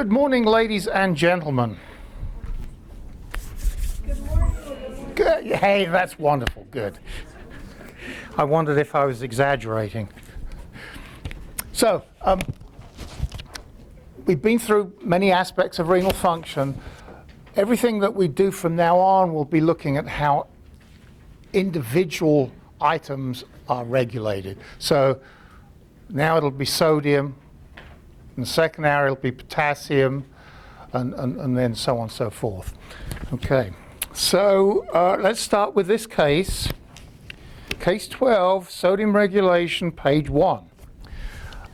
Good morning, ladies and gentlemen. Good morning. Good. Hey, that's wonderful. Good. I wondered if I was exaggerating. So, we've been through many aspects of renal function. Everything that we do from now on will be looking at how individual items are regulated. So now it'll be sodium, in the second hour it'll be potassium, and then so on and so forth. Okay, so let's start with this case. Case 12, sodium regulation, page 1.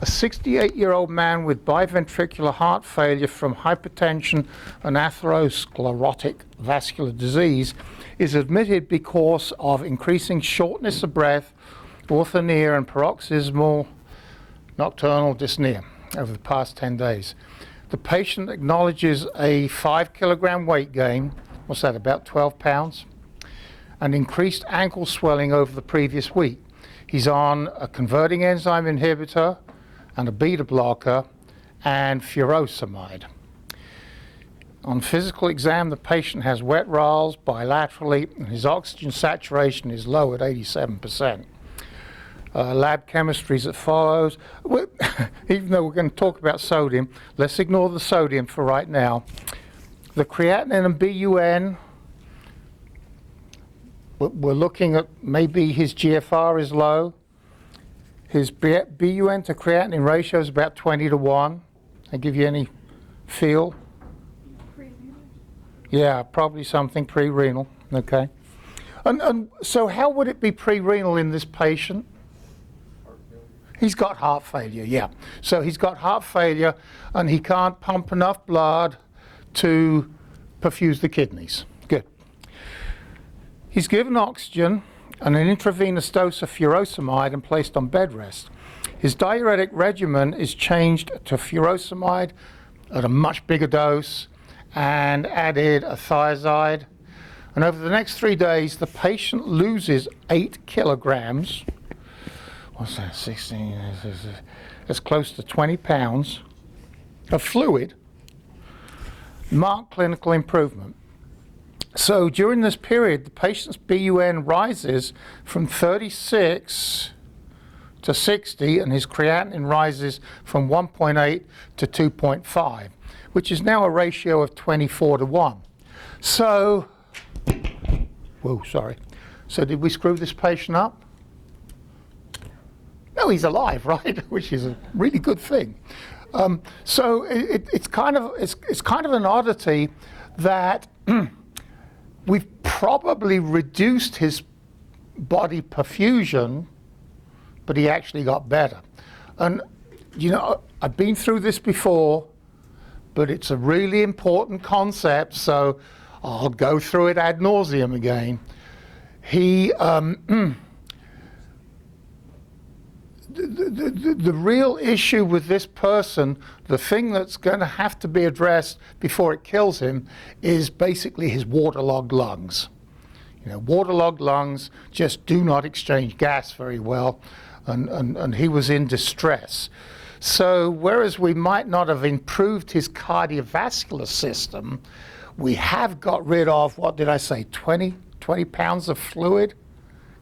A 68-year-old man with biventricular heart failure from hypertension and atherosclerotic vascular disease is admitted because of increasing shortness of breath, orthopnea, and paroxysmal nocturnal dyspnea over the past 10 days. The patient acknowledges a 5-kilogram weight gain, what's that, about 12 pounds, and increased ankle swelling over the previous week. He's on a converting enzyme inhibitor and a beta blocker and furosemide. On physical exam, the patient has wet rales bilaterally and his oxygen saturation is low at 87%. Lab chemistry as follows. Even though we're going to talk about sodium, let's ignore the sodium for right now. The creatinine and BUN, we're looking at maybe his GFR is low. His BUN to creatinine ratio is about 20 to 1. I give you any feel? Yeah, probably something pre-renal. Okay. And so how would it be pre-renal in this patient? He's got heart failure, yeah. So he's got heart failure and he can't pump enough blood to perfuse the kidneys. Good. He's given oxygen and an intravenous dose of furosemide and placed on bed rest. His diuretic regimen is changed to furosemide at a much bigger dose and added a thiazide. And over the next 3 days, the patient loses 8 kilograms. What's that, 16? That's close to 20 pounds of fluid. Marked clinical improvement. So during this period, the patient's BUN rises from 36 to 60, and his creatinine rises from 1.8 to 2.5, which is now a ratio of 24 to 1. So, whoa, sorry. So did we screw this patient up? No, he's alive, right? Which is a really good thing. So it's kind of an oddity that we've probably reduced his body perfusion, but he actually got better. And, you know, I've been through this before, but it's a really important concept, so I'll go through it ad nauseum again. He, the real issue with this person, the thing that's going to have to be addressed before it kills him, is basically his waterlogged lungs. You know, waterlogged lungs just do not exchange gas very well, and he was in distress. So whereas we might not have improved his cardiovascular system, we have got rid of, what did I say, 20 pounds of fluid?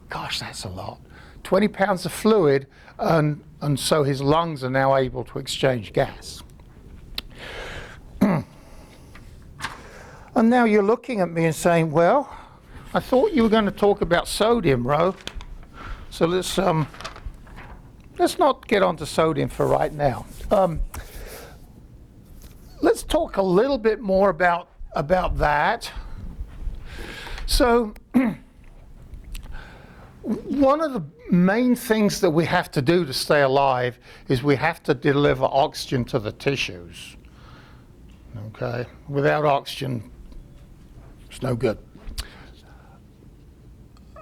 Gosh, that's a lot. 20 pounds of fluid, and so his lungs are now able to exchange gas. And now you're looking at me and saying, well, I thought you were going to talk about sodium, Rowe. So let's not get onto sodium for right now. Let's talk a little bit more about that. So one of the main things that we have to do to stay alive is we have to deliver oxygen to the tissues. Okay? Without oxygen, it's no good.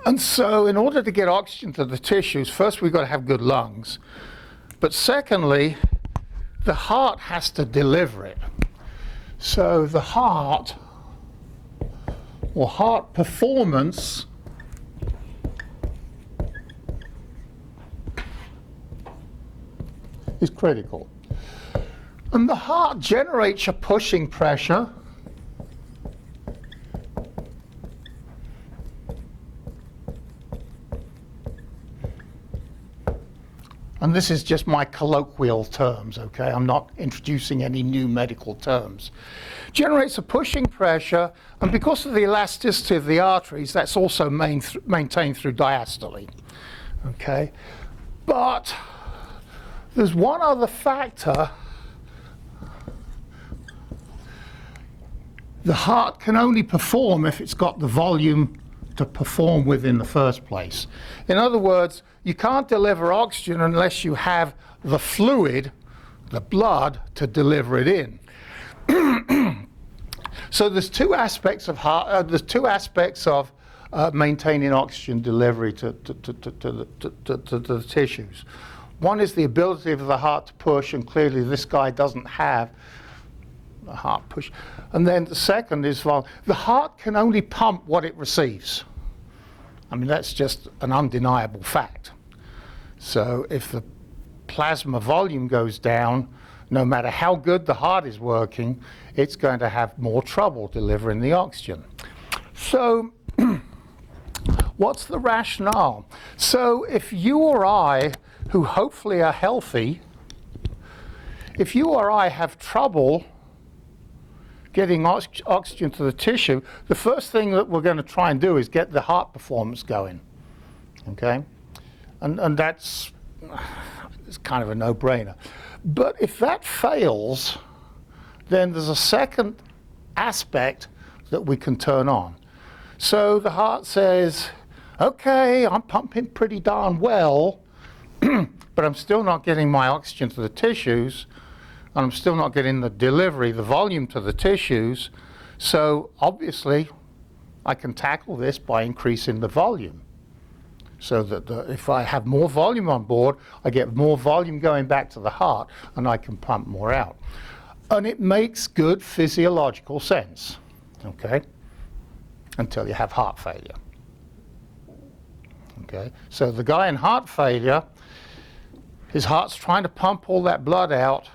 And so in order to get oxygen to the tissues, first we've got to have good lungs. But secondly, the heart has to deliver it. So the heart, or heart performance, is critical. And the heart generates a pushing pressure. And this is just my colloquial terms, okay? I'm not introducing any new medical terms. Generates a pushing pressure, and because of the elasticity of the arteries, that's also maintained through diastole, okay? But there's one other factor. The heart can only perform if it's got the volume to perform with in the first place. In other words, you can't deliver oxygen unless you have the fluid, the blood, to deliver it in. So there's two aspects of maintaining oxygen delivery to the tissues. One is the ability of the heart to push, and clearly this guy doesn't have a heart push. And then the second is the heart can only pump what it receives. I mean, that's just an undeniable fact. So if the plasma volume goes down, no matter how good the heart is working, it's going to have more trouble delivering the oxygen. So what's the rationale? So if you or I, who hopefully are healthy, if you or I have trouble getting oxygen to the tissue, the first thing that we're going to try and do is get the heart performance going, okay? And that's it's kind of a no-brainer. But if that fails, then there's a second aspect that we can turn on. So the heart says, okay, I'm pumping pretty darn well, but I'm still not getting my oxygen to the tissues, and I'm still not getting the delivery, the volume to the tissues. So obviously, I can tackle this by increasing the volume. So that if I have more volume on board, I get more volume going back to the heart, and I can pump more out. And it makes good physiological sense, okay? Until you have heart failure. Okay, so the guy in heart failure, his heart's trying to pump all that blood out,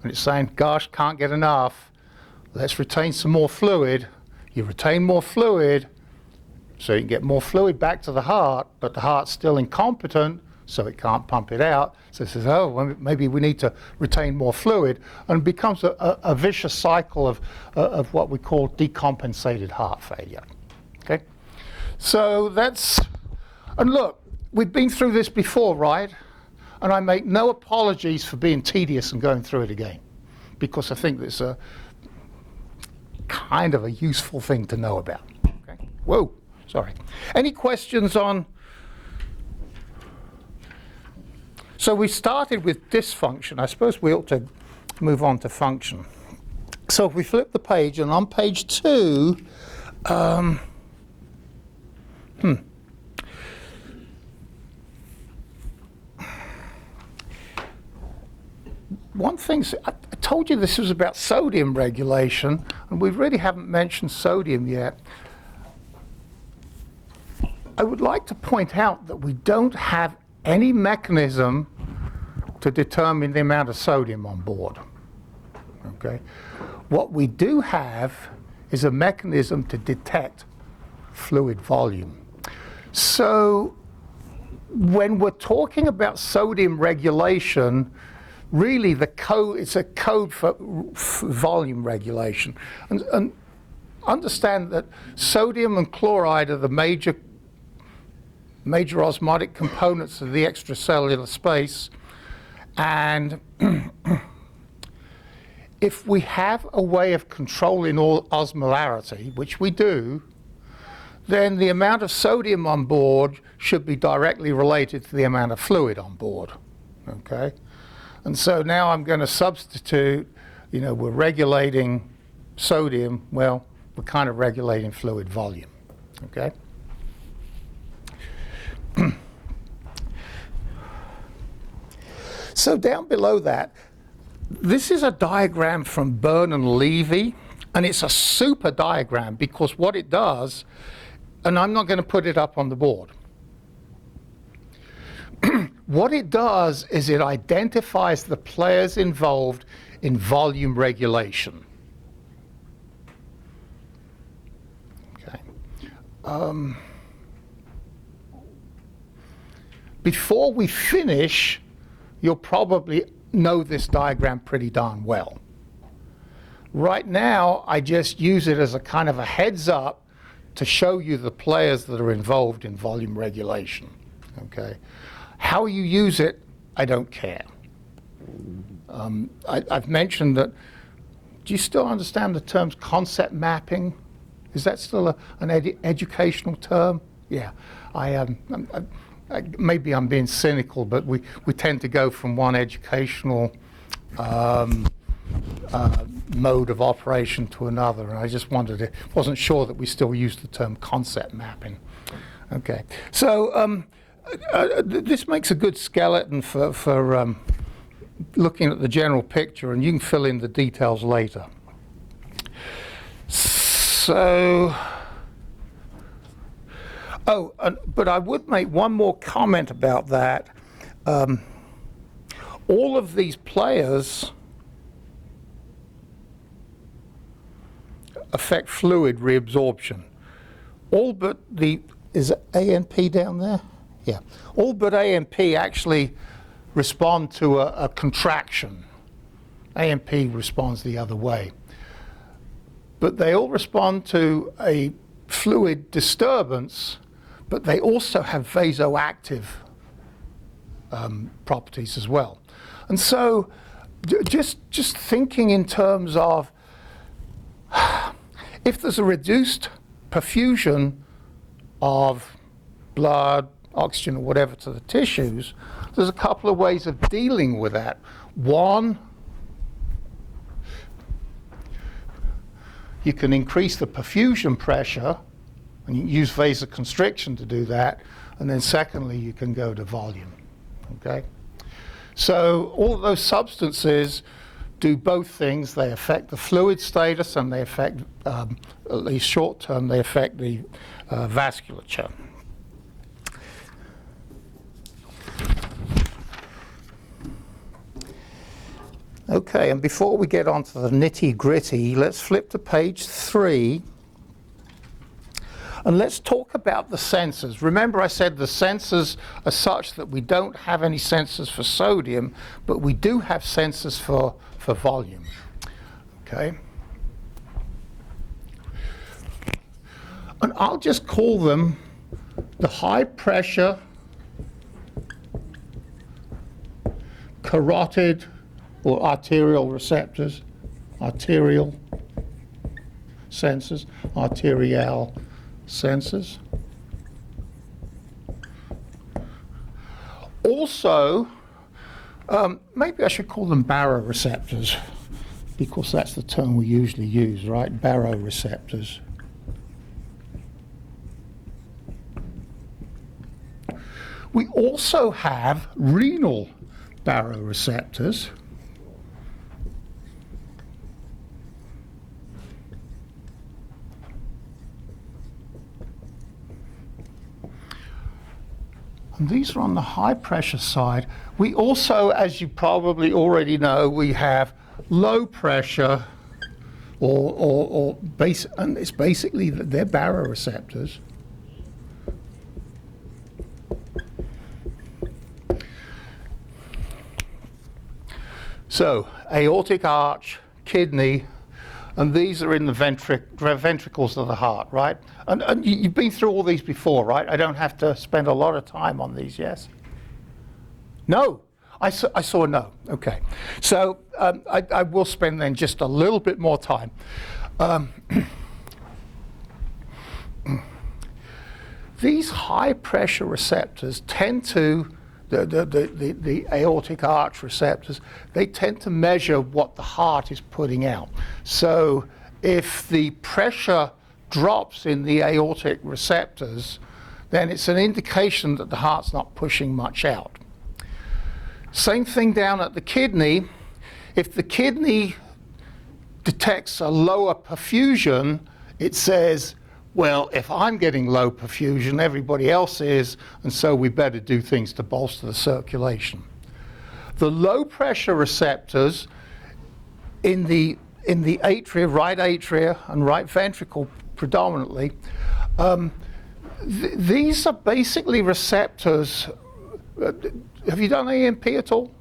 and it's saying, gosh, can't get enough, let's retain some more fluid. You retain more fluid, so you can get more fluid back to the heart, but the heart's still incompetent, so it can't pump it out. So it says, oh, well, maybe we need to retain more fluid, and it becomes a vicious cycle of what we call decompensated heart failure. Okay, so that's, and look, we've been through this before, right? And I make no apologies for being tedious and going through it again, because I think it's a kind of a useful thing to know about. Okay? Whoa, sorry. Any questions on? So we started with dysfunction. I suppose we ought to move on to function. So if we flip the page, and on page 2, one thing, I told you this was about sodium regulation, and we really haven't mentioned sodium yet. I would like to point out that we don't have any mechanism to determine the amount of sodium on board. Okay? What we do have is a mechanism to detect fluid volume. So when we're talking about sodium regulation, really it's a code for volume regulation. And understand that sodium and chloride are the major osmotic components of the extracellular space. And if we have a way of controlling all osmolarity, which we do, then the amount of sodium on board should be directly related to the amount of fluid on board. Okay? And so now I'm going to substitute, we're regulating sodium, well, we're kind of regulating fluid volume. Okay? So down below that, this is a diagram from Byrne and Levy, and it's a super diagram because what it does, and I'm not going to put it up on the board. What it does is it identifies the players involved in volume regulation. Okay. Before we finish, you'll probably know this diagram pretty darn well. Right now, I just use it as a kind of a heads up to show you the players that are involved in volume regulation. Okay? How you use it, I don't care. I've mentioned that. Do you still understand the terms concept mapping? Is that still an educational term? Yeah. Maybe I'm being cynical, but we tend to go from one educational mode of operation to another, and I just wasn't sure that we still use the term concept mapping. Okay, so this makes a good skeleton for looking at the general picture, and you can fill in the details later. So, but I would make one more comment about that. All of these players affect fluid reabsorption. All but is ANP down there? Yeah. All but ANP actually respond to a contraction. ANP responds the other way. But they all respond to a fluid disturbance, but they also have vasoactive properties as well. And so just thinking in terms of if there's a reduced perfusion of blood, oxygen, or whatever to the tissues, there's a couple of ways of dealing with that. One, you can increase the perfusion pressure, and you can use vasoconstriction to do that. And then secondly, you can go to volume. Okay? So all of those substances do both things. They affect the fluid status, and they affect, at least short term, they affect the vasculature. Okay, and before we get on to the nitty-gritty, let's flip to page 3. And let's talk about the sensors. Remember I said the sensors are such that we don't have any sensors for sodium, but we do have sensors for volume. Okay? And I'll just call them the high pressure carotid or arterial receptors, arterial sensors, arterial sensors. Also, maybe I should call them baroreceptors, because that's the term we usually use, right? Baroreceptors. We also have renal baroreceptors. And these are on the high pressure side. We also, as you probably already know, we have low pressure and it's basically they're baroreceptors. So aortic arch, kidney, and these are in the ventricles of the heart, right? And you've been through all these before, right? I don't have to spend a lot of time on these, yes? No, I saw a no. Okay, so I will spend then just a little bit more time. These high pressure receptors tend to, the aortic arch receptors, they tend to measure what the heart is putting out. So if the pressure drops in the aortic receptors, then it's an indication that the heart's not pushing much out. Same thing down at the kidney. If the kidney detects a lower perfusion, it says, well, if I'm getting low perfusion, everybody else is, and so we better do things to bolster the circulation. The low pressure receptors in the atria, right atria and right ventricle predominantly, these are basically receptors. Have you done AMP at all?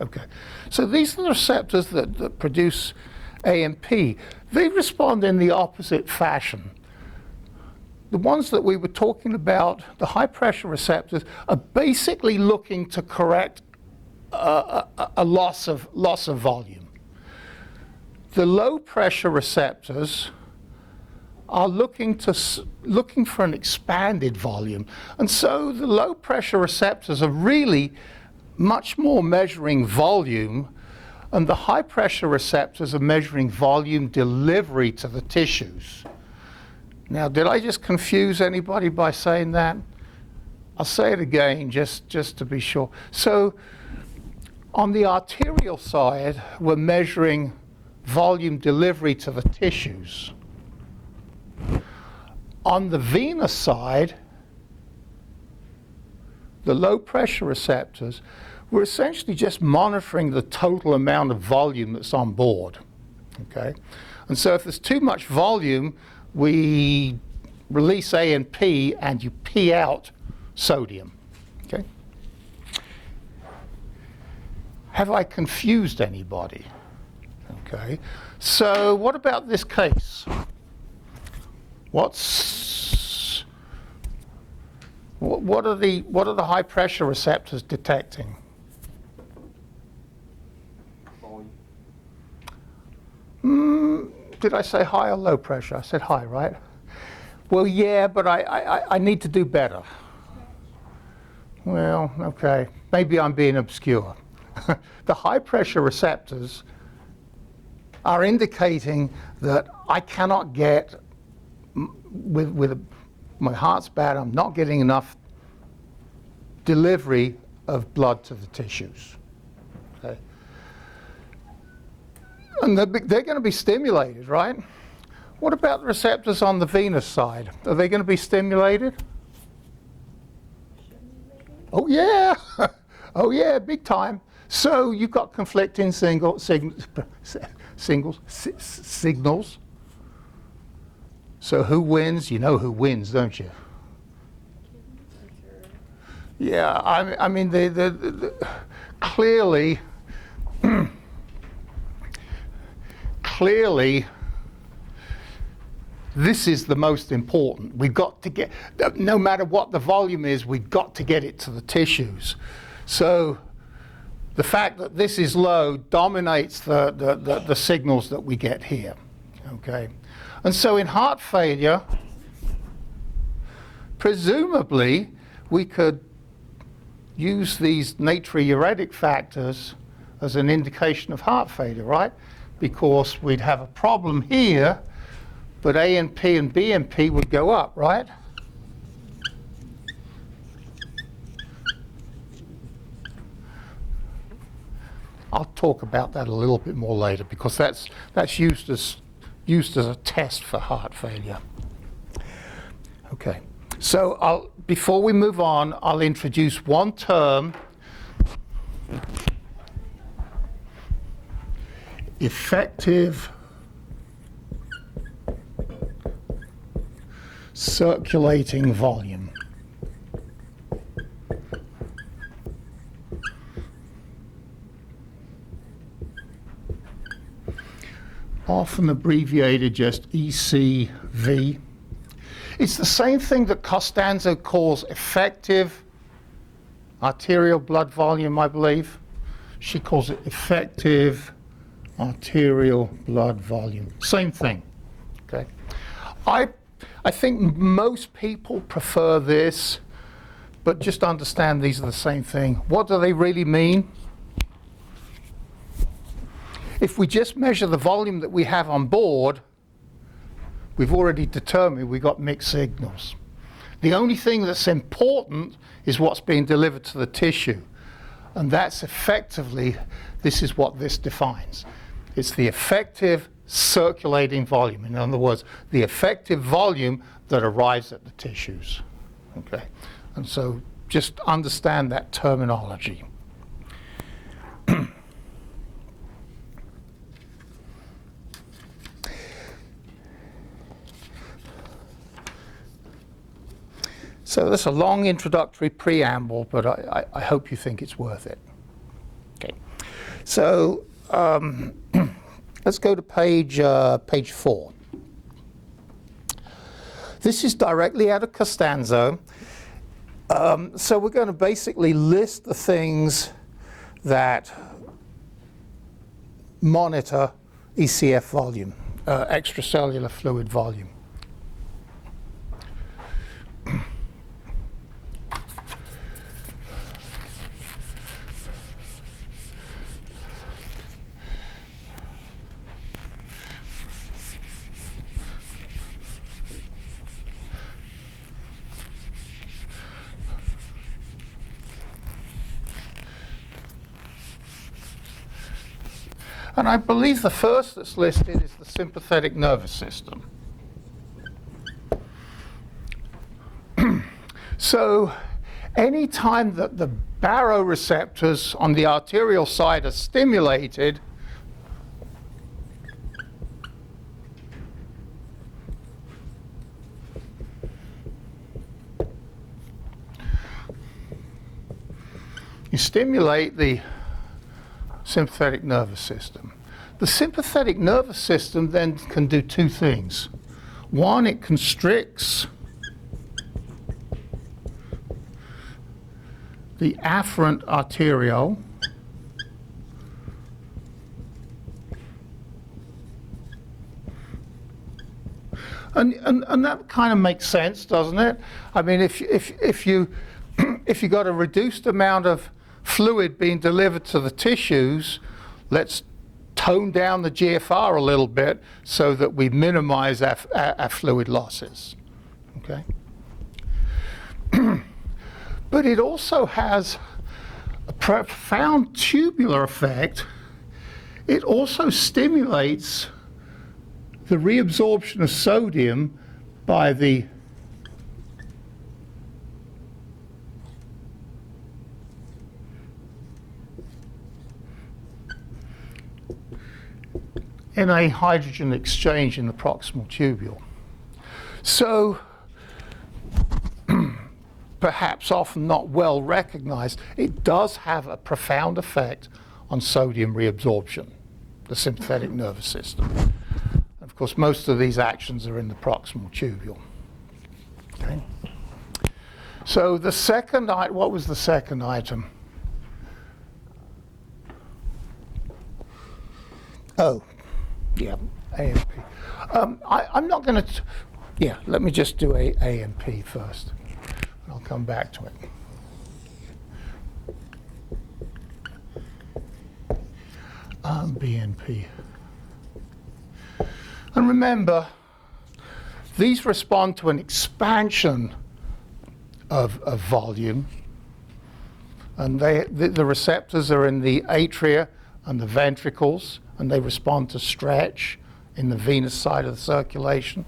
Okay. So these are the receptors that produce AMP. They respond in the opposite fashion. The ones that we were talking about, the high pressure receptors, are basically looking to correct a loss of volume. The low pressure receptors are looking for an expanded volume, and so the low pressure receptors are really much more measuring volume, and the high pressure receptors are measuring volume delivery to the tissues. Now, did I just confuse anybody by saying that? I'll say it again just to be sure. So on the arterial side, we're measuring volume delivery to the tissues. On the venous side, the low pressure receptors, we're essentially just monitoring the total amount of volume that's on board. Okay? And so if there's too much volume, we release AMP and you pee out sodium. Okay? Have I confused anybody? Okay. So what about this case? What are the high pressure receptors detecting? Did I say high or low pressure? I said high, right? Well, yeah, but I need to do better. Well, okay, maybe I'm being obscure. The high pressure receptors are indicating that I cannot get, my heart's bad, I'm not getting enough delivery of blood to the tissues. Okay? And they're going to be stimulated, right? What about the receptors on the venous side? Are they going to be stimulated? Oh yeah, oh yeah, big time. So you've got conflicting signals. So who wins? You know who wins, don't you? Yeah, I mean, clearly, clearly, this is the most important. We've got to get, no matter what the volume is, we've got to get it to the tissues. So the fact that this is low dominates the signals that we get here. Okay, and so in heart failure, presumably we could use these natriuretic factors as an indication of heart failure, right? Because we'd have a problem here, but ANP and BNP would go up, right? I'll talk about that a little bit more later because that's used as a test for heart failure. Okay, so before we move on, I'll introduce one term, effective circulating volume. Often abbreviated just ECV. It's the same thing that Costanzo calls effective arterial blood volume, I believe. She calls it effective arterial blood volume. Same thing. Okay. I think most people prefer this, but just understand these are the same thing. What do they really mean? If we just measure the volume that we have on board, we've already determined we've got mixed signals. The only thing that's important is what's being delivered to the tissue. And that's effectively, this is what this defines. It's the effective circulating volume. In other words, the effective volume that arrives at the tissues. Okay? And so just understand that terminology. So that's a long introductory preamble, but I hope you think it's worth it. Okay. So let's go to page 4. This is directly out of Costanzo. So we're going to basically list the things that monitor ECF volume, extracellular fluid volume. And I believe the first that's listed is the sympathetic nervous system. So any time that the baroreceptors on the arterial side are stimulated, you stimulate the sympathetic nervous system. The sympathetic nervous system then can do two things. One, it constricts the afferent arteriole, and that kind of makes sense, doesn't it? I mean, if you if you got a reduced amount of fluid being delivered to the tissues, let's tone down the GFR a little bit so that we minimize our fluid losses. Okay. But it also has a profound tubular effect. It also stimulates the reabsorption of sodium by the Na hydrogen exchange in the proximal tubule. So, perhaps often not well recognized, it does have a profound effect on sodium reabsorption, the sympathetic nervous system. Of course, most of these actions are in the proximal tubule. Okay. So the second what was the second item? Oh, yeah, AMP. I'm not going to, yeah, let me just do AMP first. I'll come back to it. BNP. And remember, these respond to an expansion of volume. And the receptors are in the atria and the ventricles, and they respond to stretch in the venous side of the circulation.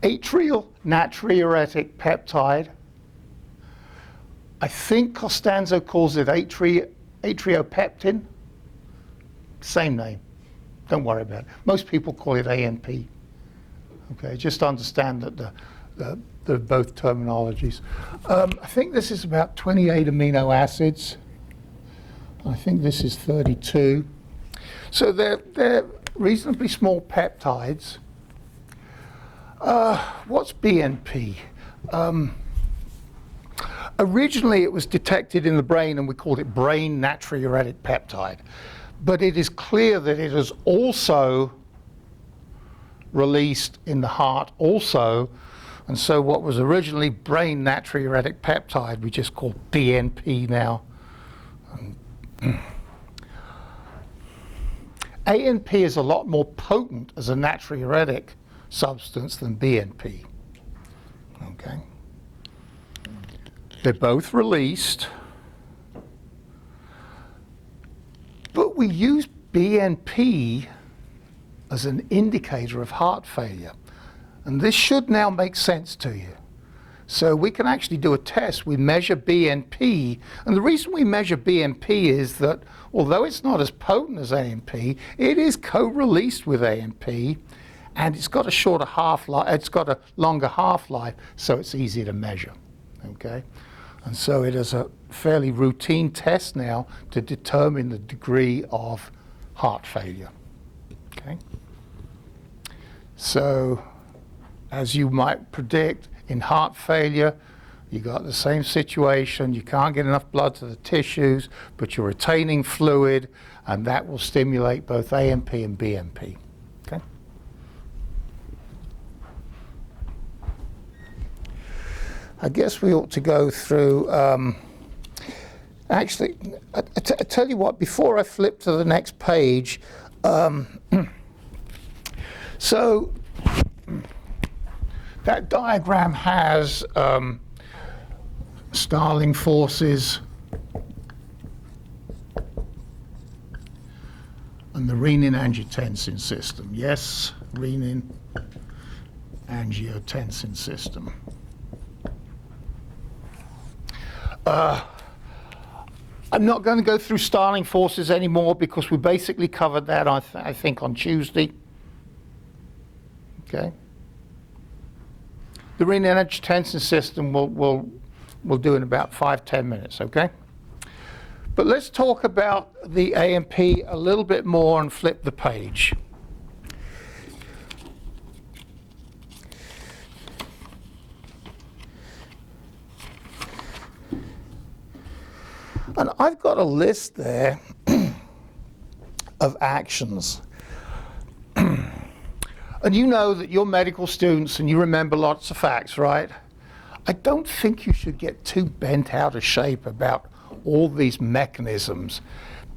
Atrial natriuretic peptide. I think Costanzo calls it atriopeptin. Same name. Don't worry about it. Most people call it ANP. Okay, just understand that they're both terminologies. I think this is about 28 amino acids. I think this is 32. So they're reasonably small peptides. What's BNP? Originally it was detected in the brain and we called it brain natriuretic peptide. But it is clear that it is also released in the heart also. And so what was originally brain natriuretic peptide, we just call BNP now. ANP is a lot more potent as a natriuretic substance than BNP. Okay. They're both released, but we use BNP as an indicator of heart failure. And this should now make sense to you. So we can actually do a test. We measure BNP, and the reason we measure BNP is that although it's not as potent as ANP, it is co-released with ANP, and it's got a shorter half-life, it's got a longer half-life, so it's easier to measure, okay? And so it is a fairly routine test now to determine the degree of heart failure, okay? So, as you might predict, in heart failure, you got the same situation. You can't get enough blood to the tissues, but you're retaining fluid, and that will stimulate both AMP and BMP. Okay? I guess we ought to go through. Actually, I tell you what. Before I flip to the next page, so that diagram has Starling forces and the renin-angiotensin system. Yes, renin-angiotensin system. I'm not going to go through Starling forces anymore because we basically covered that, I think, on Tuesday. Okay. The renin-angiotensin system we'll do in about 5-10 minutes, okay? But let's talk about the AMP a little bit more and flip the page. And I've got a list there of actions. And you know that you're medical students and you remember lots of facts, right? I don't think you should get too bent out of shape about all these mechanisms.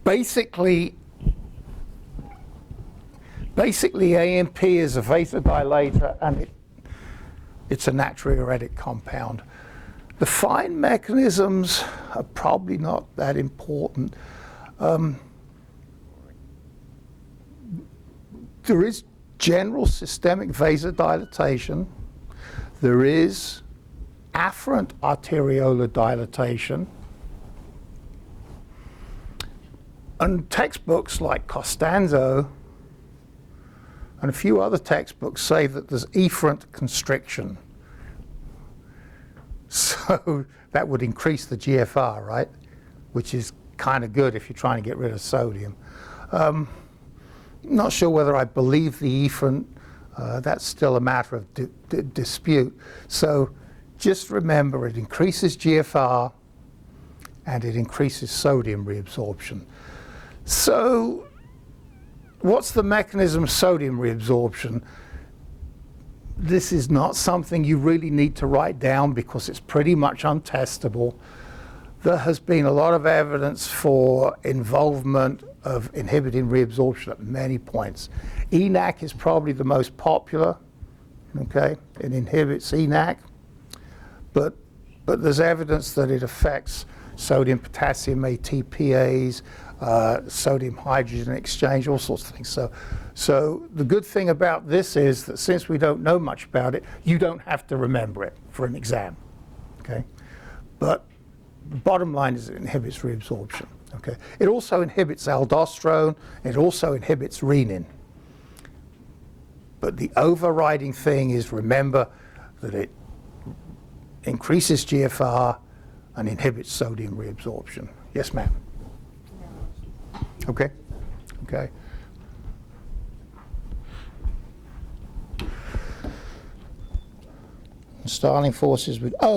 Basically AMP is a vasodilator, and it's a natriuretic compound. The fine mechanisms are probably not that important. There is general systemic vasodilatation. There is afferent arteriolar dilatation. And textbooks like Costanzo and a few other textbooks say that there's efferent constriction. So that would increase the GFR, right? Which is kind of good if you're trying to get rid of sodium. Not sure whether I believe the efferent. That's still a matter of dispute. So just remember, it increases GFR and it increases sodium reabsorption. So what's the mechanism of sodium reabsorption? This is not something you really need to write down because it's pretty much untestable. There has been a lot of evidence for involvement of inhibiting reabsorption at many points. ENaC is probably the most popular, okay? It inhibits ENaC, but there's evidence that it affects sodium potassium ATPase, sodium hydrogen exchange, all sorts of things. So the good thing about this is that since we don't know much about it, you don't have to remember it for an exam, okay? But the bottom line is it inhibits reabsorption, okay? It also inhibits aldosterone, it also inhibits renin. But the overriding thing is remember that it increases GFR and inhibits sodium reabsorption. Yes, ma'am? Okay, okay. Starling forces with, there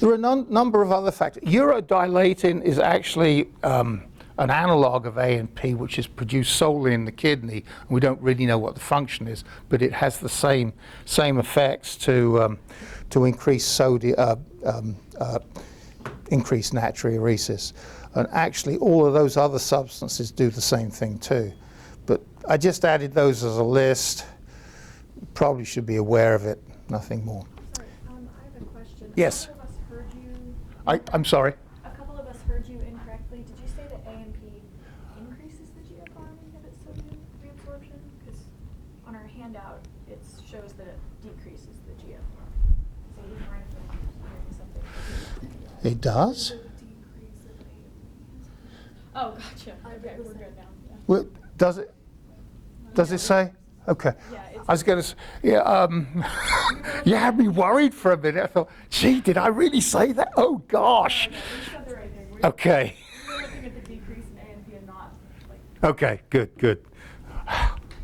are a number of other factors. Urodilatin is actually an analog of AMP, which is produced solely in the kidney. We don't really know what the function is, but it has the same effects to increase sodium, increase natriuresis. And actually, all of those other substances do the same thing too. But I just added those as a list. Probably should be aware of it, nothing more. Sorry, I have a question. Yes. A couple of us heard you. I'm sorry. A couple of us heard you incorrectly. Did you say that AMP increases the GFR and inhibits sodium reabsorption? Because on our handout, it shows that it decreases the GFR. So we might have been hearing something. It does? Oh, gotcha. Okay, we're good now. Yeah. Well, does it? Does it say? Okay. Yeah, it's- I was going to, you had me worried for a minute. I thought, gee, did I really say that? Oh, gosh. No, you said the right thing. Okay. We were looking at the decrease in ANP and not like. Okay, good, good.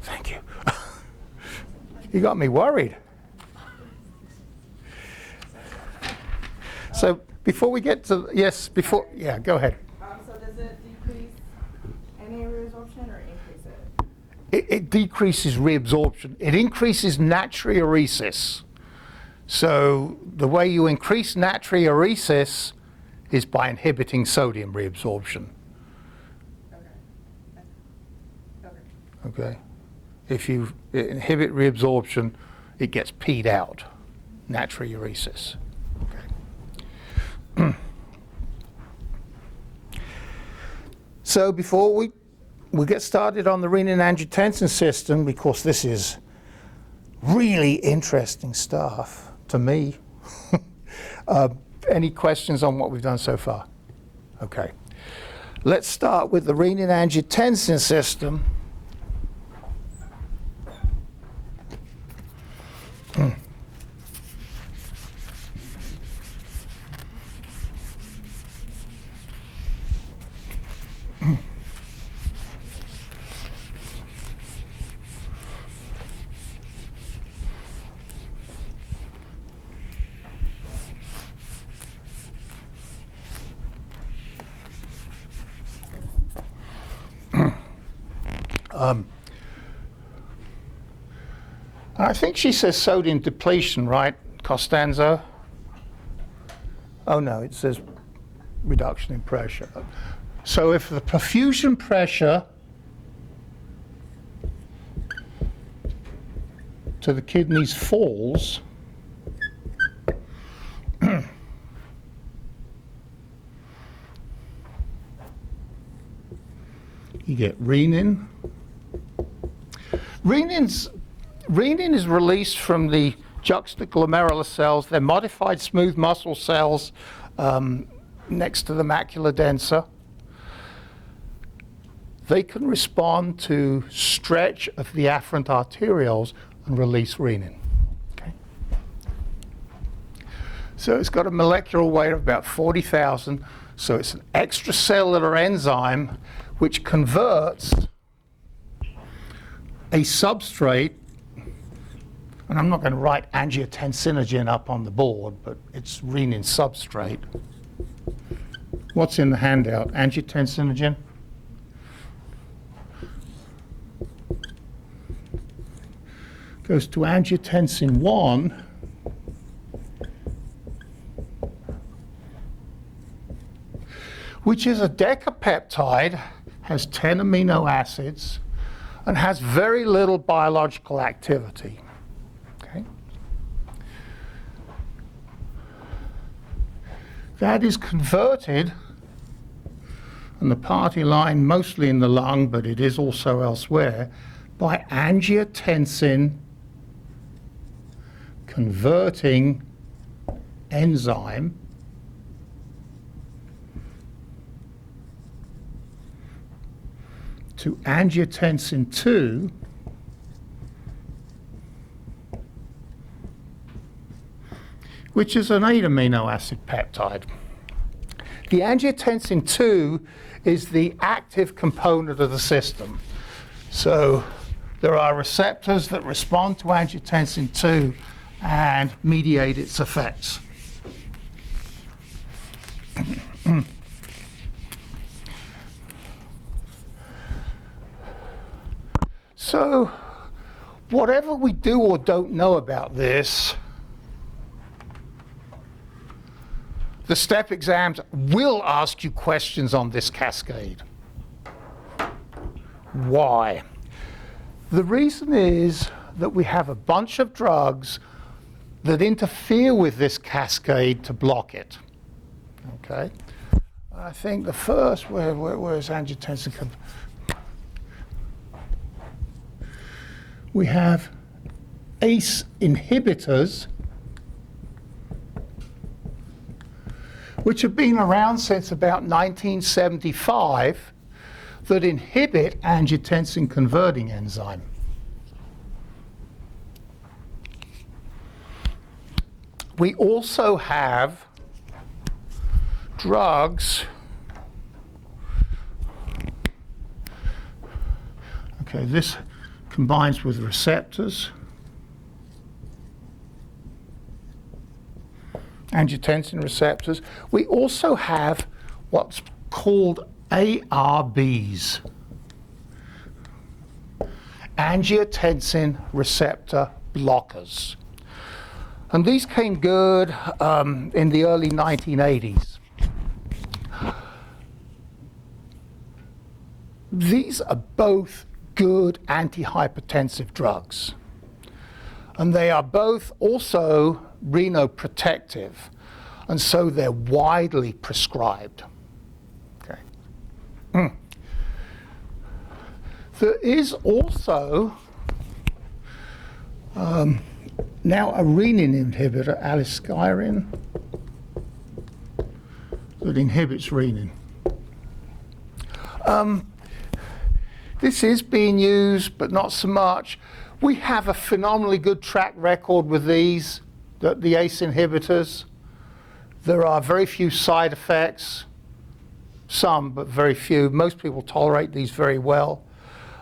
Thank you. You got me worried. So before we get to, yes, before, yeah, go ahead. So does it decrease any reabsorption or increase it? It decreases reabsorption. It increases natriuresis. So the way you increase natriuresis is by inhibiting sodium reabsorption. Okay. Okay? If you inhibit reabsorption, it gets peed out, natriuresis. Okay. So before we get started on the renin-angiotensin system, because this is really interesting stuff to me. Any questions on what we've done so far? Okay. Let's start with the renin-angiotensin system. I think she says sodium depletion, right, Costanzo? Oh no, it says reduction in pressure. So if the perfusion pressure to the kidneys falls, you get renin. Renin is released from the juxtaglomerular cells. They're modified smooth muscle cells next to the macula densa. They can respond to stretch of the afferent arterioles and release renin. Okay. So it's got a molecular weight of about 40,000. So it's an extracellular enzyme which converts a substrate, and I'm not going to write angiotensinogen up on the board, but it's renin substrate. What's in the handout? Angiotensinogen? Goes to angiotensin 1, which is a decapeptide, has 10 amino acids, and has very little biological activity. Okay? That is converted, and the party line mostly in the lung, but it is also elsewhere, by angiotensin converting enzyme to angiotensin 2, which is an 8 amino acid peptide. The angiotensin 2 is the active component of the system. So there are receptors that respond to angiotensin 2 and mediate its effects. So whatever we do or don't know about this, the STEP exams will ask you questions on this cascade. Why? The reason is that we have a bunch of drugs that interfere with this cascade to block it. Okay? I think the first, where is angiotensin? We have ACE inhibitors, which have been around since about 1975, that inhibit angiotensin converting enzyme. we also have drugs. Okay, this combines with receptors. Angiotensin receptors. We also have what's called ARBs, angiotensin receptor blockers. And these came good in the early 1980s. These are both good antihypertensive drugs. And they are both also renoprotective, and so they're widely prescribed. Okay. There is also now a renin inhibitor, aliskiren, that inhibits renin. This is being used, but not so much. We have a phenomenally good track record with these, the ACE inhibitors. There are very few side effects, some, but very few. Most people tolerate these very well.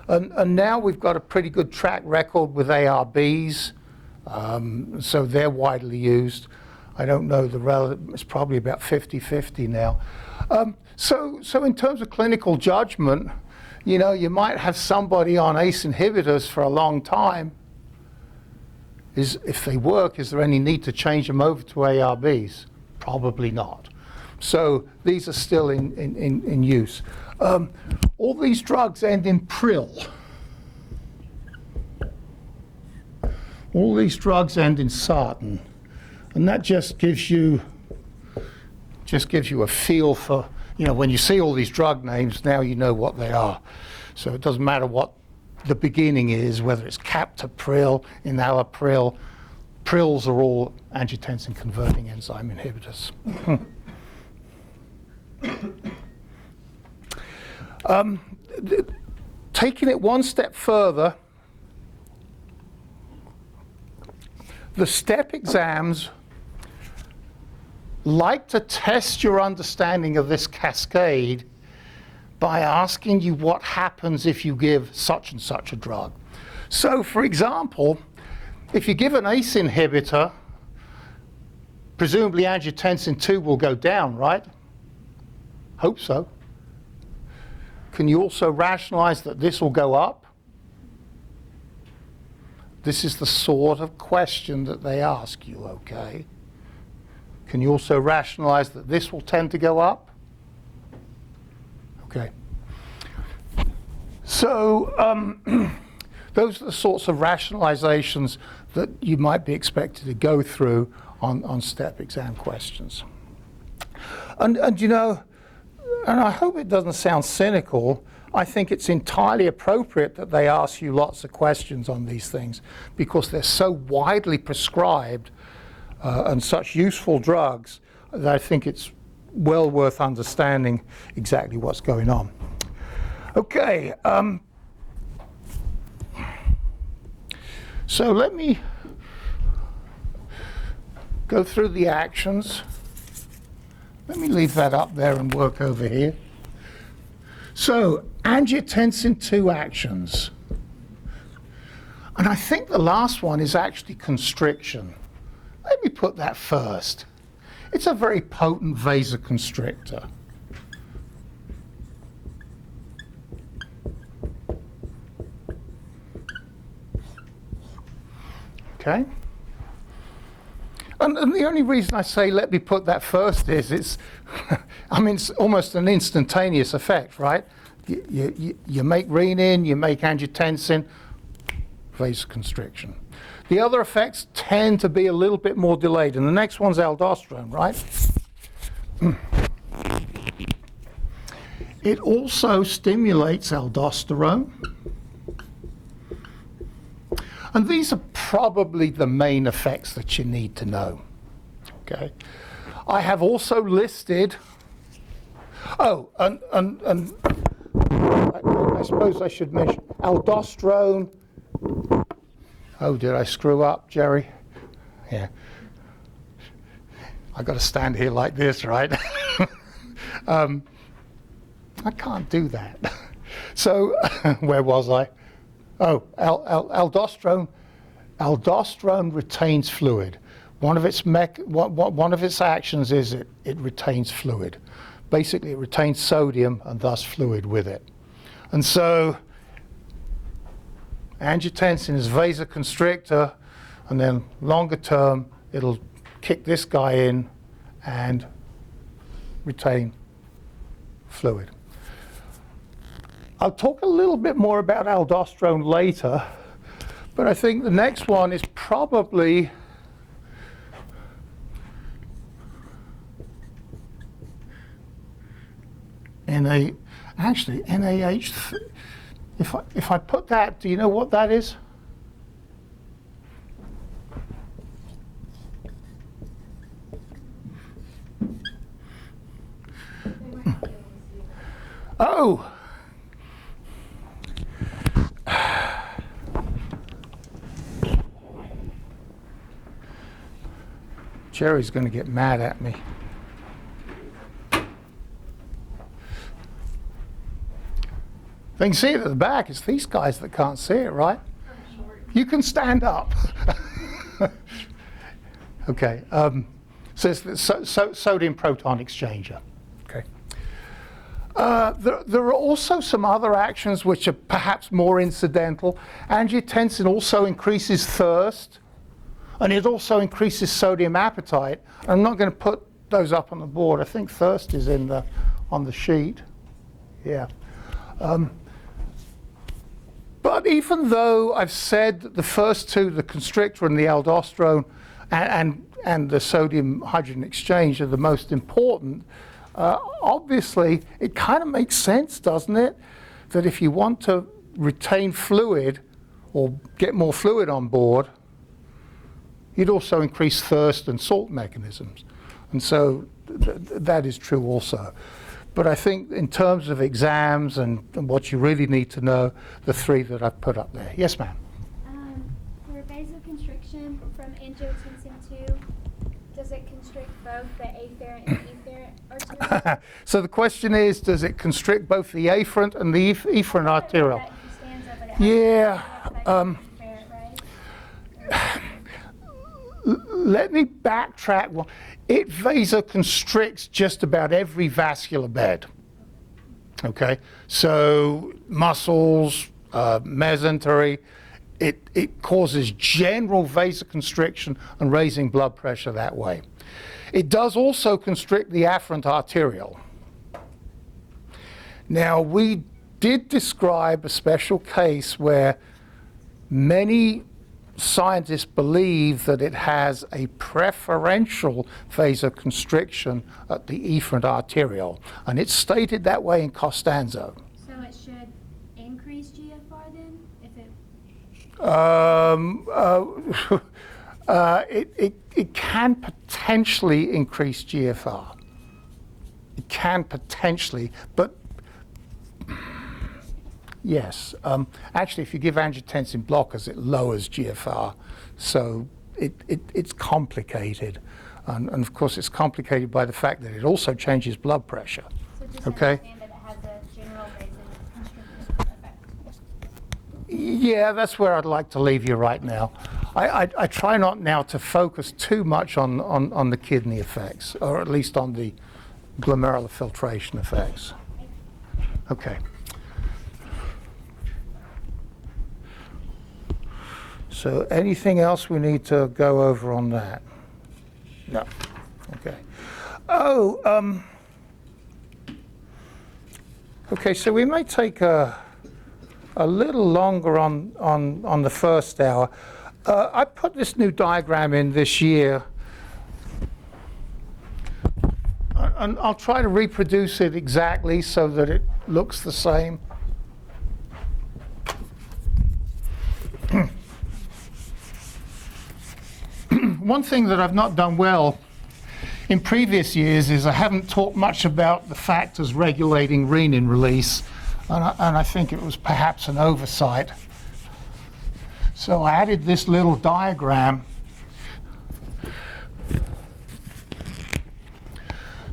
And now we've got a pretty good track record with ARBs, so they're widely used. I don't know the relative, it's probably about 50-50 now. So in terms of clinical judgment, you know, you might have somebody on ACE inhibitors for a long time. If they work, is there any need to change them over to ARBs? Probably not. So these are still in use. All these drugs end in pril. All these drugs end in sartan. And that just gives you a feel for, you know, when you see all these drug names, now you know what they are. So it doesn't matter what the beginning is, whether it's captopril, enalapril. Prils are all angiotensin converting enzyme inhibitors. Taking it one step further, the STEP exams like to test your understanding of this cascade by asking you what happens if you give such and such a drug. So, for example, if you give an ACE inhibitor, presumably angiotensin 2 will go down, right? Hope so. Can you also rationalize that this will go up? This is the sort of question that they ask you, okay? Can you also rationalize that this will tend to go up? Okay. So those are the sorts of rationalizations that you might be expected to go through on STEP exam questions. And you know, and I hope it doesn't sound cynical, I think it's entirely appropriate that they ask you lots of questions on these things because they're so widely prescribed and such useful drugs that I think it's well worth understanding exactly what's going on. Okay, so let me go through the actions. Let me leave that up there and work over here. So, angiotensin 2 actions. And I think the last one is actually constriction. Let me put that first. It's a very potent vasoconstrictor. Okay? And the only reason I say let me put that first is it's, I mean, it's almost an instantaneous effect, right? You make renin, you make angiotensin, vasoconstriction. The other effects tend to be a little bit more delayed, and the next one's aldosterone, right? It also stimulates aldosterone. And these are probably the main effects that you need to know. Okay. I have also listed, I suppose I should mention aldosterone. Oh, did I screw up, Jerry? Yeah. I got to stand here like this, right? I can't do that. So where was I? Oh, aldosterone. Aldosterone retains fluid. One of its actions is it retains fluid. Basically, it retains sodium and thus fluid with it. And so angiotensin is vasoconstrictor, and then longer term, it'll kick this guy in and retain fluid. I'll talk a little bit more about aldosterone later, but I think the next one is probably NaH. If I put that, do you know what that is? Oh. Jerry's going to get mad at me. They can see it at the back. It's these guys that can't see it, right? You can stand up. Okay. So it's the sodium proton exchanger. Okay. There are also some other actions which are perhaps more incidental. Angiotensin also increases thirst, and it also increases sodium appetite. I'm not going to put those up on the board. I think thirst is on the sheet. Yeah. But even though I've said that the first two, the constrictor and the aldosterone, and the sodium hydrogen exchange are the most important, obviously it kind of makes sense, doesn't it, that if you want to retain fluid or get more fluid on board, you'd also increase thirst and salt mechanisms. And so that is true also. But I think in terms of exams and what you really need to know, the three that I've put up there. Yes, ma'am? For vasoconstriction from angiotensin 2, does it constrict both the afferent and efferent arteries? So the question is, does it constrict both the afferent and the efferent arterial? Yeah. Let me backtrack one. It vasoconstricts just about every vascular bed. Okay, so muscles, mesentery, it causes general vasoconstriction and raising blood pressure that way. It does also constrict the afferent arteriole. Now, we did describe a special case where many scientists believe that it has a preferential vasoconstriction at the efferent arteriole, and it's stated that way in Costanzo. So it should increase GFR then, if it... It can potentially increase GFR. It can potentially, but yes. Actually, if you give angiotensin blockers, it lowers GFR. So it's complicated. And of course, it's complicated by the fact that it also changes blood pressure. So just okay? understand that it has a general vasoconstrictive effect. Yeah, that's where I'd like to leave you right now. I try not now to focus too much on the kidney effects, or at least on the glomerular filtration effects. Okay. So anything else we need to go over on that? No. Okay. Oh, okay, so we may take a little longer on the first hour. I put this new diagram in this year, and I'll try to reproduce it exactly so that it looks the same. One thing that I've not done well in previous years is I haven't talked much about the factors regulating renin release, and I think it was perhaps an oversight. So I added this little diagram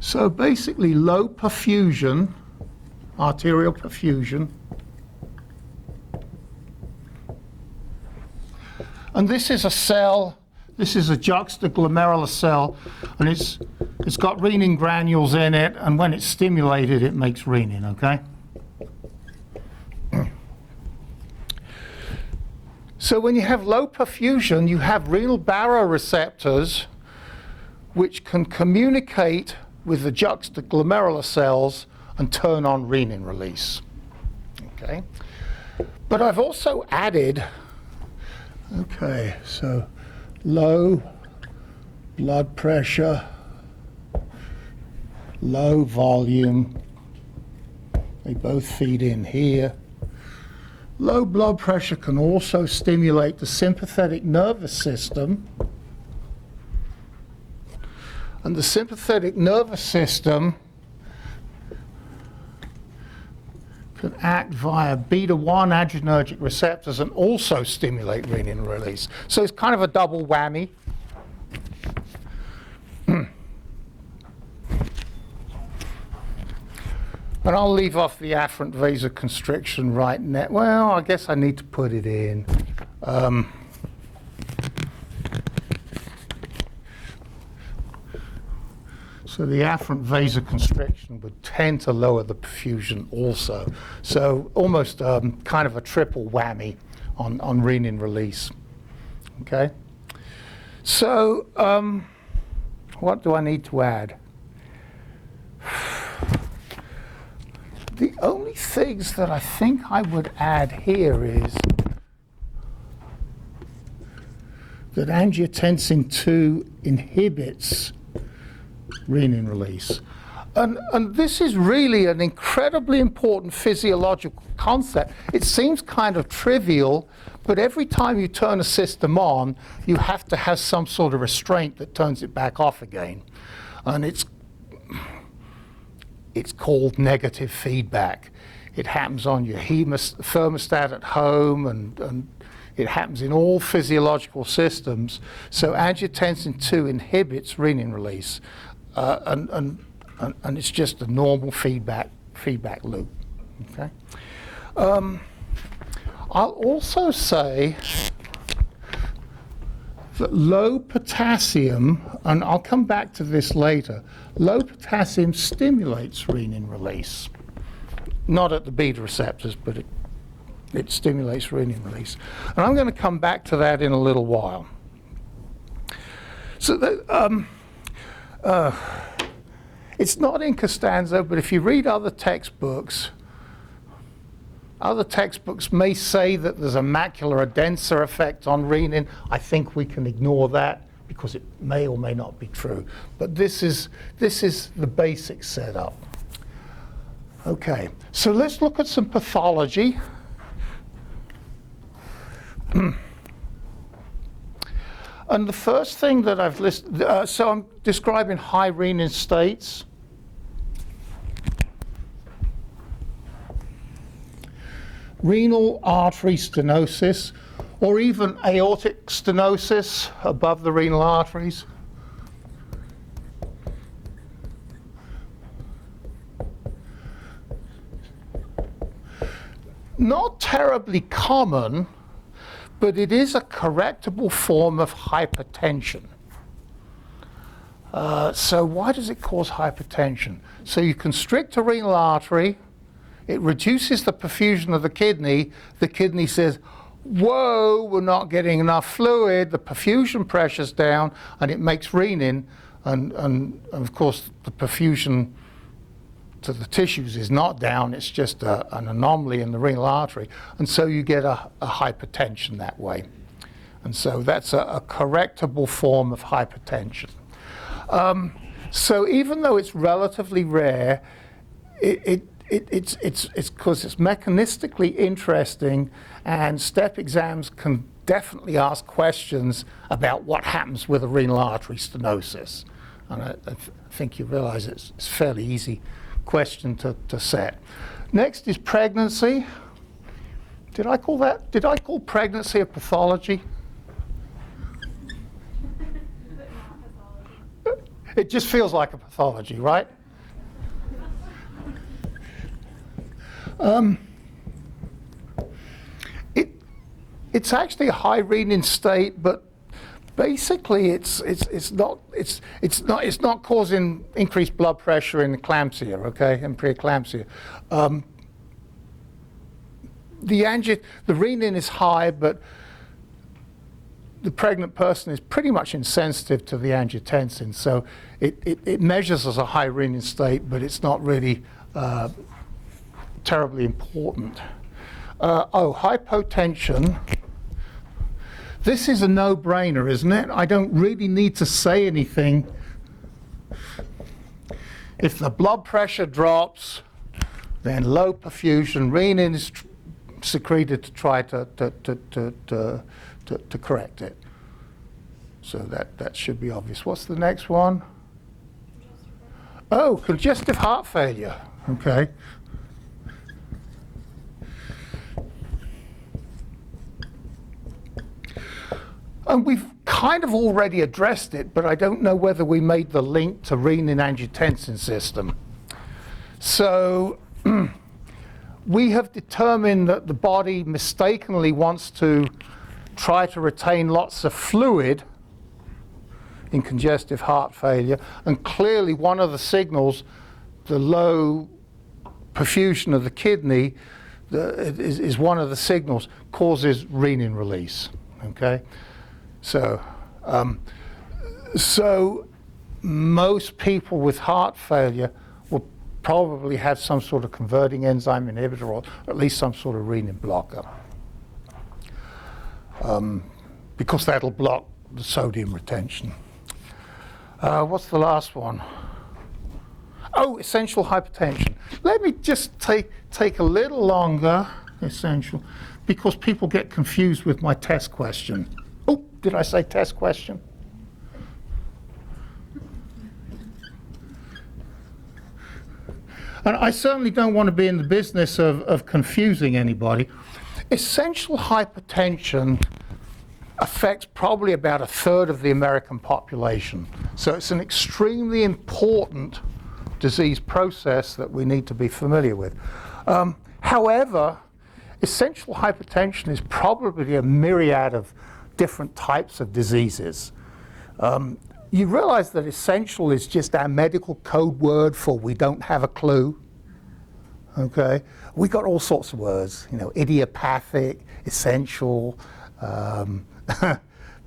So basically low perfusion, arterial perfusion. And this is a cell, this is a juxtaglomerular cell, and it's got renin granules in it, and when it's stimulated, it makes renin, okay? So when you have low perfusion, you have renal baroreceptors, which can communicate with the juxtaglomerular cells and turn on renin release, okay? But I've also added, okay, so low blood pressure, low volume, they both feed in here. Low blood pressure can also stimulate the sympathetic nervous system, and the sympathetic nervous system can act via beta-1 adrenergic receptors and also stimulate renin release. So it's kind of a double whammy. And I'll leave off the afferent vasoconstriction right now. Well, I guess I need to put it in. So the afferent vasoconstriction would tend to lower the perfusion also. So almost kind of a triple whammy on renin release. Okay? So what do I need to add? The only things that I think I would add here is that angiotensin 2 inhibits renin release. And this is really an incredibly important physiological concept. It seems kind of trivial, but every time you turn a system on, you have to have some sort of restraint that turns it back off again. And it's called negative feedback. It happens on your thermostat at home, and it happens in all physiological systems. So angiotensin 2 inhibits renin release, and it's just a normal feedback loop. Okay. I'll also say that low potassium, and I'll come back to this later, low potassium stimulates renin release. Not at the beta receptors, but it stimulates renin release. And I'm going to come back to that in a little while. So it's not in Costanzo, but if you read other textbooks may say that there's a macular edema effect on renin. I think we can ignore that because it may or may not be true. But this is the basic setup. Okay, so let's look at some pathology. And the first thing that I've listed, so I'm describing high renin states. Renal artery stenosis, or even aortic stenosis above the renal arteries. Not terribly common, but it is a correctable form of hypertension. So why does it cause hypertension? So you constrict a renal artery, it reduces the perfusion of the kidney says, whoa, we're not getting enough fluid, the perfusion pressure's down, and it makes renin, and of course the perfusion to the tissues is not down, it's just an anomaly in the renal artery, and so you get a hypertension that way. And so that's a correctable form of hypertension. So even though it's relatively rare, it's because it's mechanistically interesting, and STEP exams can definitely ask questions about what happens with a renal artery stenosis. And I think you realize it's a fairly easy question to set. Next is pregnancy. Did I call pregnancy a pathology? It just feels like a pathology, right? It's actually a high renin state, but basically it's not causing increased blood pressure in eclampsia, okay, and preeclampsia. The renin is high, but the pregnant person is pretty much insensitive to the angiotensin, so it measures as a high renin state, but it's not really terribly important. Hypotension. This is a no-brainer, isn't it? I don't really need to say anything. If the blood pressure drops, then low perfusion, renin is secreted to try to correct it. So that should be obvious. What's the next one? Oh, congestive heart failure. Okay. And we've kind of already addressed it, but I don't know whether we made the link to renin-angiotensin system. So we have determined that the body mistakenly wants to try to retain lots of fluid in congestive heart failure, and clearly one of the signals, the low perfusion of the kidney, is one of the signals, causes renin release. Okay. So most people with heart failure will probably have some sort of converting enzyme inhibitor, or at least some sort of renin blocker, because that'll block the sodium retention. What's the last one? Oh, essential hypertension. Let me just take a little longer, essential, because people get confused with my test question. Oh, did I say test question? And I certainly don't want to be in the business of confusing anybody. Essential hypertension affects probably about 1/3 of the American population. So it's an extremely important disease process that we need to be familiar with. However, essential hypertension is probably a myriad of different types of diseases. You realize that essential is just our medical code word for we don't have a clue. Okay, we got all sorts of words, you know, idiopathic, essential,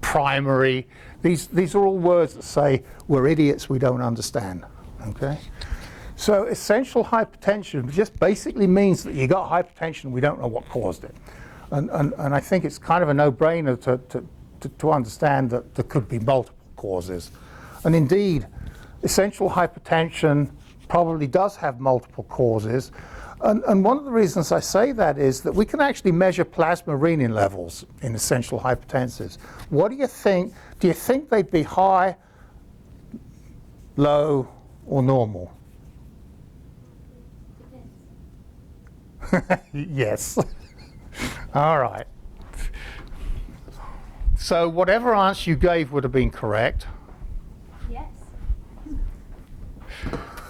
primary. These are all words that say we're idiots, we don't understand. Okay, so essential hypertension just basically means that you got hypertension, we don't know what caused it. And I think it's kind of a no-brainer to understand that there could be multiple causes. And indeed, essential hypertension probably does have multiple causes. And one of the reasons I say that is that we can actually measure plasma renin levels in essential hypertensives. What do you think? Do you think they'd be high, low, or normal? Yes. All right. So whatever answer you gave would have been correct. Yes.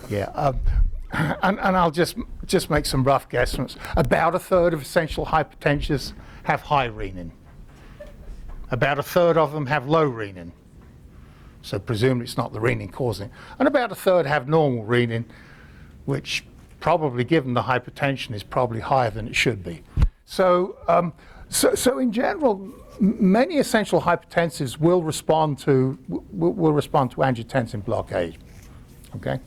Yeah. And I'll just make some rough guesstimates. About 1/3 of essential hypertensives have high renin. About 1/3 of them have low renin. So presumably it's not the renin causing. And about 1/3 have normal renin, which probably, given the hypertension, is probably higher than it should be. So in general, many essential hypertensives will respond to angiotensin blockade. Okay.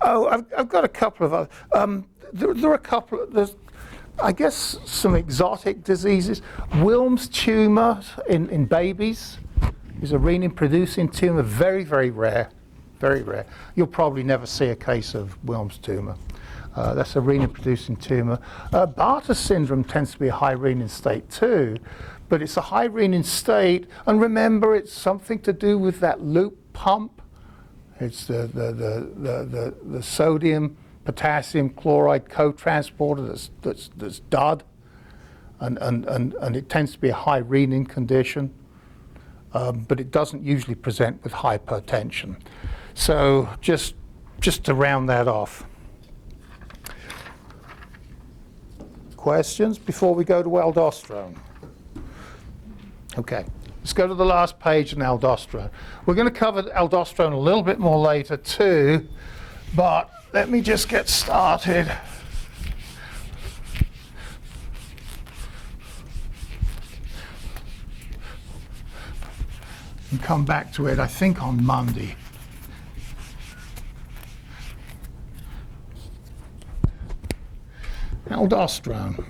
Oh, I've got a couple of other. There are a couple. There's, I guess, some exotic diseases. Wilms tumor in babies is a renin-producing tumor. Very, very rare. Very rare. You'll probably never see a case of Wilms tumor. That's a renin-producing tumor. Bartter syndrome tends to be a high renin state too, but it's a high renin state. And remember, it's something to do with that loop pump. It's the sodium potassium chloride co-transporter that's DUD, and it tends to be a high renin condition. but it doesn't usually present with hypertension. So just to round that off. Questions before we go to aldosterone? Okay, let's go to the last page on aldosterone. We're going to cover aldosterone a little bit more later too, but let me just get started. And come back to it, I think, on Monday. Aldosterone.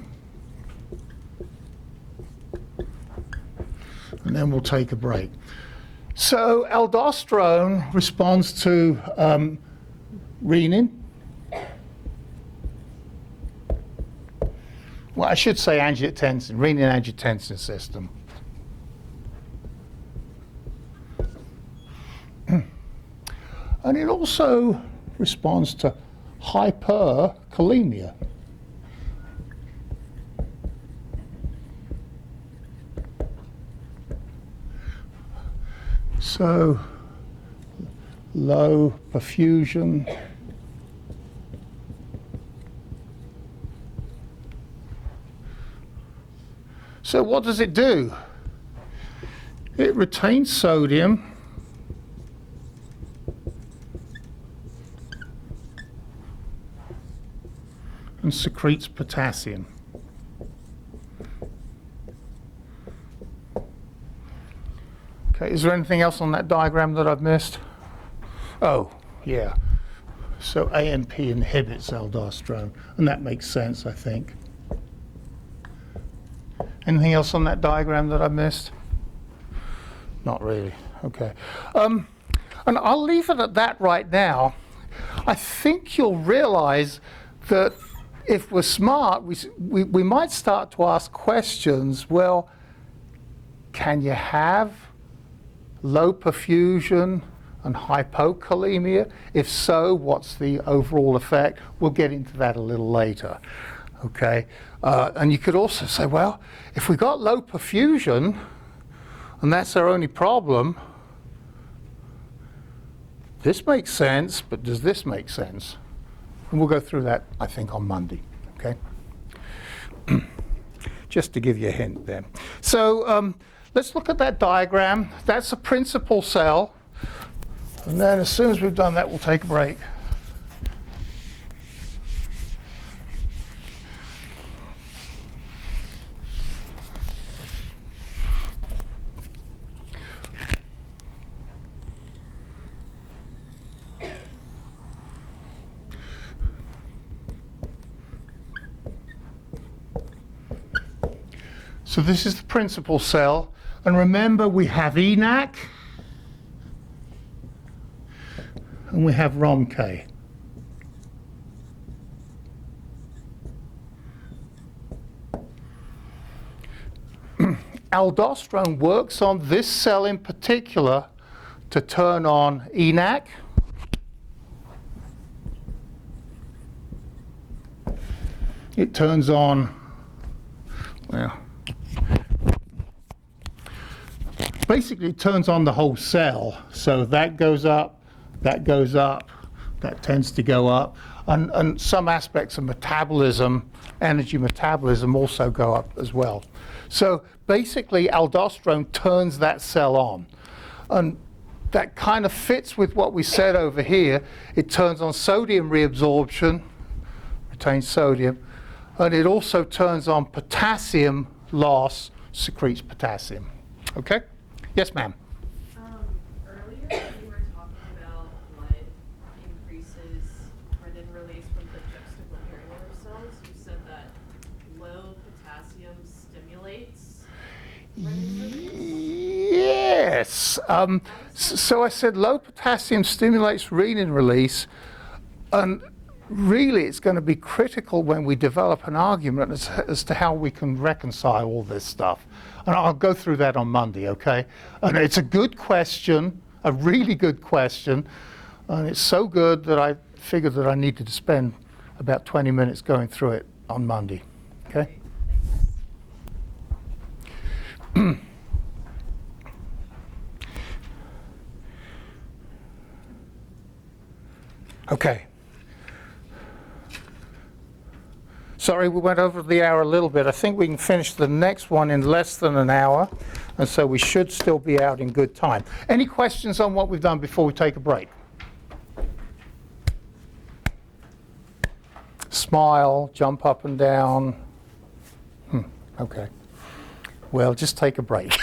And then we'll take a break. So aldosterone responds to renin. Well, I should say angiotensin, renin-angiotensin system. And it also responds to hyperkalemia. So, low perfusion. So what does it do? It retains sodium and secretes potassium. Okay, is there anything else on that diagram that I've missed? Oh, yeah. So AMP inhibits aldosterone, and that makes sense, I think. Anything else on that diagram that I've missed? Not really. Okay. And I'll leave it at that right now. I think you'll realize that if we're smart, we might start to ask questions. Well, can you have low perfusion and hypokalemia? If so, what's the overall effect? We'll get into that a little later. Okay, and you could also say, well, if we got low perfusion and that's our only problem, this makes sense, but does this make sense? And we'll go through that, I think, on Monday. Okay, just to give you a hint there. So let's look at that diagram. That's a principal cell. And then as soon as we've done that, we'll take a break. So this is the principal cell. And remember, we have ENaC and we have ROMK. Aldosterone works on this cell in particular to turn on ENaC. It turns on, well, basically it turns on the whole cell. So that goes up, that tends to go up. And some aspects of metabolism, energy metabolism, also go up as well. So basically aldosterone turns that cell on. And that kind of fits with what we said over here. It turns on sodium reabsorption, retains sodium, and it also turns on potassium loss, secretes potassium. Okay? Yes, ma'am. Earlier you were talking about what increases renin release from the juxtaglomerular cells. You said that low potassium stimulates renin release? Yes. So I said low potassium stimulates renin release, and really it's going to be critical when we develop an argument as to how we can reconcile all this stuff. And I'll go through that on Monday, okay? And it's a good question, a really good question, and it's so good that I figured that I needed to spend about 20 minutes going through it on Monday, okay? Okay. Sorry, we went over the hour a little bit. I think we can finish the next one in less than an hour, and so we should still be out in good time. Any questions on what we've done before we take a break? Smile, jump up and down. Okay. Well, just take a break.